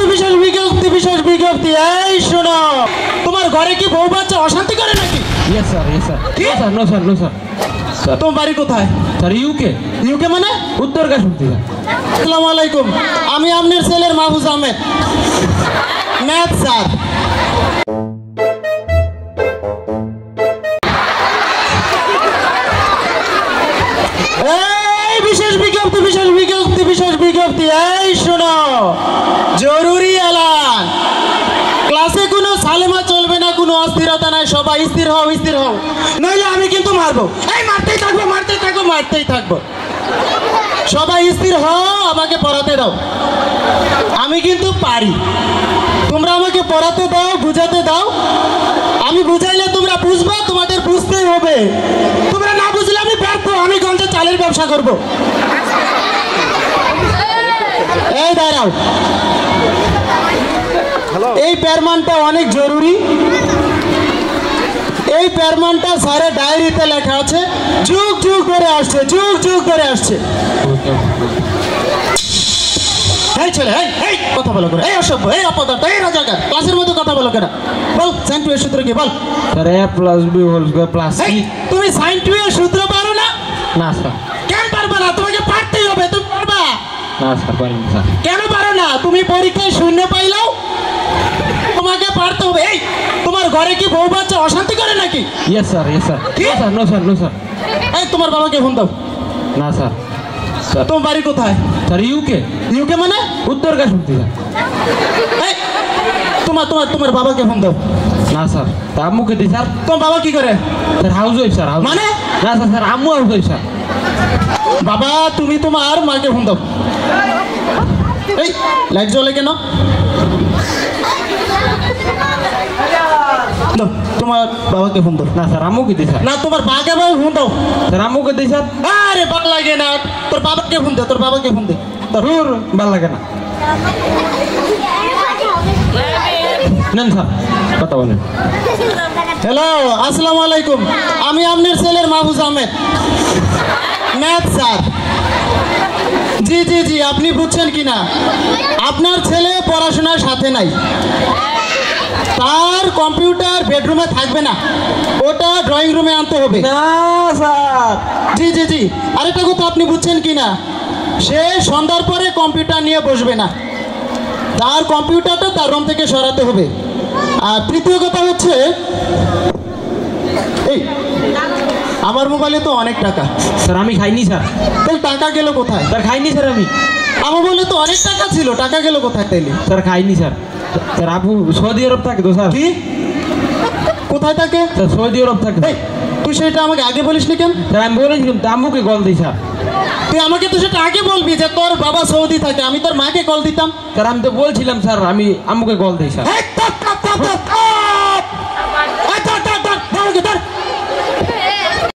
বিশেষ বিজ্ঞপ্তি। এই শোনো, তোমার ঘরে কি বউ বাচ্চা অশান্তি করে নাকি? Yes sir, yes sir. No sir, no sir. তোমার বাড়ি কোথায়? Sir UK. ইউকে মানে? উত্তর কাশ্মীর। আসসালামু আলাইকুম, আমি আপনার ছেলের মাহফুজ আহমেদ, ম্যাথ স্যার। এই বিশেষ বিজ্ঞপ্তি। এই শোনো, জরুরি এলান। ক্লাসে কোনো সালেমা চলবে না, কোনো অস্থিরতা নাই, সবাই স্থির হও, নইলে আমি কিন্তু মারবো। এই মারতেই থাকবো। সবাই স্থির হও, আমাকে পড়াতে দাও। আমি কিন্তু পারি, তোমরা আমাকে পড়াতে দাও, বুঝাতে দাও। আমি বুঝাইলে তোমরা বুঝবা, তোমাদের বুঝতেই হবে। তোমরা না বুঝলে আমি ব্যর্থ, আমি গঞ্জে চালের ব্যবসা করব। এই দাঁড়াও, এই পেরমানটা অনেক জরুরি। এই পেরমানটা স্যারের ডায়েরিতে লেখা আছে, যুগ ধরে আসছে। এই ছেলে, এই কথা বলো করে, এই অসভ্য, এই অপদার্থ, এই রাজাকার, ক্লাসের মধ্যে কথা বলো কেন? বল সাইন টু এর সূত্র কি? বল। Sir a plus b whole square plus c। তুমি সাইন টু এর সূত্র পারো না? না স্যার। কেন পারবা না? তোমাকে পারতেই হবে, তুমি পারবা না স্যার, পারি না স্যার। কেন পারো না? তুমি পরীক্ষায় শূন্য পাইলাও, তোমাকে পারতে হবে। এই তোমার ঘরে কি বউ বাচ্চা অশান্তি করে নাকি? Yes sir, yes sir. No sir. এই তোমার বাবাকে ফোন দাও। না স্যার। তোমার বাড়ি কোথায়? Sir UK. ইউকে মানে? উত্তর কাশ্মীর। এই তোমার বাবাকে ফোন দাও। না স্যার, তা আম্মুকে দিই স্যার। তোমার বাবা কি করে? Sir house wife sir. মানে? না স্যার, আম্মু হাউস ওয়াইফ স্যার। বাবা তুমি তোমার মাকে ফোন দাও। এই লাইট জ্বলে কেন? তোমার বাবাকে ফোন দাও। না স্যার, আম্মুকে দিই স্যার। না তোমার বাবাকে ফোন দাও। স্যার আম্মুকে দিই স্যার। আরে ভালো লাগে না, তোর বাবাকে ফোন দে। তোর ভালো লাগে না। নেন স্যার, কথা বলেন। হ্যালো, আসসালামু আলাইকুম, আমি আপনার ছেলের মাহফুজ আহমেদ, ম্যাথ স্যার। জি, আপনি বুঝছেন কিনা, আপনার ছেলে পড়াশোনার সাথে নাই। তার কম্পিউটার বেডরুমে থাকবে না, ওটা ড্রয়িং রুমে আনতে হবে। না স্যার। জি, আরেকটা কথা আপনি বুঝছেন কিনা, সে সন্ধ্যার পরে কম্পিউটার নিয়ে বসবে না, তার কম্পিউটারটা তার রুম থেকে সরাতে হবে। আর তৃতীয় কথা হচ্ছে, এই আমার মোবাইলে তো অনেক টাকা। স্যার আমি খাইনি স্যার। তাহলে টাকা গেল কোথায়? স্যার খাইনি স্যার আমি। আমার মোবাইলে তো অনেক টাকা ছিল, টাকা গেল কোথায় তাইলে? স্যার খাইনি স্যার। স্যার আপু সৌদি আরব থাকে তো স্যার। কি? কোথায় থাকে? স্যার সৌদি আরব থাকে। তুই সেটা আমাকে আগে বলিস নি কেন? স্যার আমি বলেছিলাম তো, আম্মুকে কল দিই স্যার। তুই আমাকে তো সেটা আগে বলবি যে তোর বাবা সৌদি থাকে, আমি তোর মাকে কল দিতাম। স্যার আমি তো বলছিলাম স্যার, আমি আম্মুকে কল দিই স্যার।